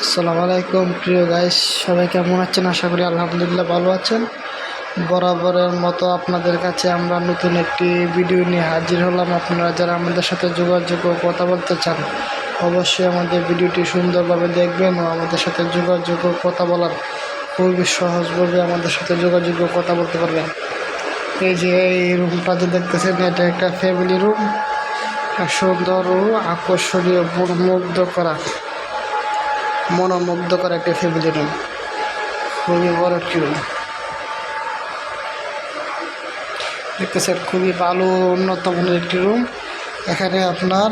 আসসালামু আলাইকুম প্রিয় গাইস, সবাই কেমন আছেন? আশা করি আলহামদুলিল্লাহ ভালো আছেন। বরাবরের মতো আপনাদের কাছে আমরা নতুন একটি ভিডিও নিয়ে হাজির হলাম। আপনারা যারা আমাদের সাথে যোগাযোগ ও কথা বলতে চান, অবশ্যই আমাদের ভিডিওটি সুন্দরভাবে দেখবেন ও আমাদের সাথে যোগাযোগ ও কথা বলার খুবই সহজভাবে আমাদের সাথে যোগাযোগ ও কথা বলতে পারবেন। এই যে এই রুমটা যে দেখতেছেন, এটা একটা ফ্যামিলি রুম। সুন্দর ও আকর্ষণীয় মনোমুগ্ধকর একটা ফ্যামিলি রুম, খুবই বড় একটি রুম দেখতেছেন। খুবই ভালো উন্নত মানের একটি রুম। এখানে আপনার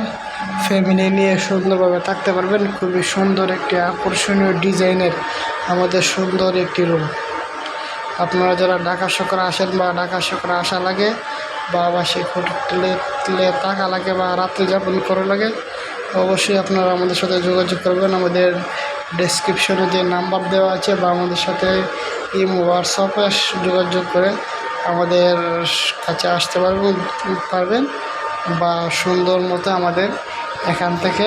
ফ্যামিলি নিয়ে সুন্দরভাবে থাকতে পারবেন। খুবই সুন্দর একটি আকর্ষণীয় ডিজাইনের আমাদের সুন্দর একটি রুম। আপনারা যারা ঢাকা শহরে আসেন বা ঢাকা শহরে আসা লাগে বা আবাসিক হোটেলে থাকা লাগে বা রাত্রি যাপন করা লাগে, অবশ্যই আপনারা আমাদের সাথে যোগাযোগ করবেন। আমাদের ডেসক্রিপশনে যে নাম্বার দেওয়া আছে বা আমাদের সাথে হোয়াটসঅ্যাপে যোগাযোগ করে আমাদের কাছে আসতে পারবেন বা সুন্দর মতো আমাদের এখান থেকে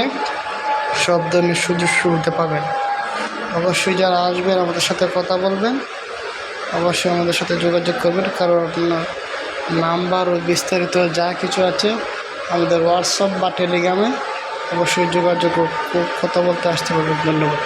সব ধরনের সুযোগ সুবিধা পাবেন। অবশ্যই যারা আসবেন আমাদের সাথে কথা বলবেন, অবশ্যই আমাদের সাথে যোগাযোগ করবেন, কারণ আপনার নাম্বার ও বিস্তারিত যা কিছু আছে আমাদের হোয়াটসঅ্যাপ বা টেলিগ্রামে অবশ্যই যোগাযোগ কথা বলতে আসতে পারবেন। ধন্যবাদ।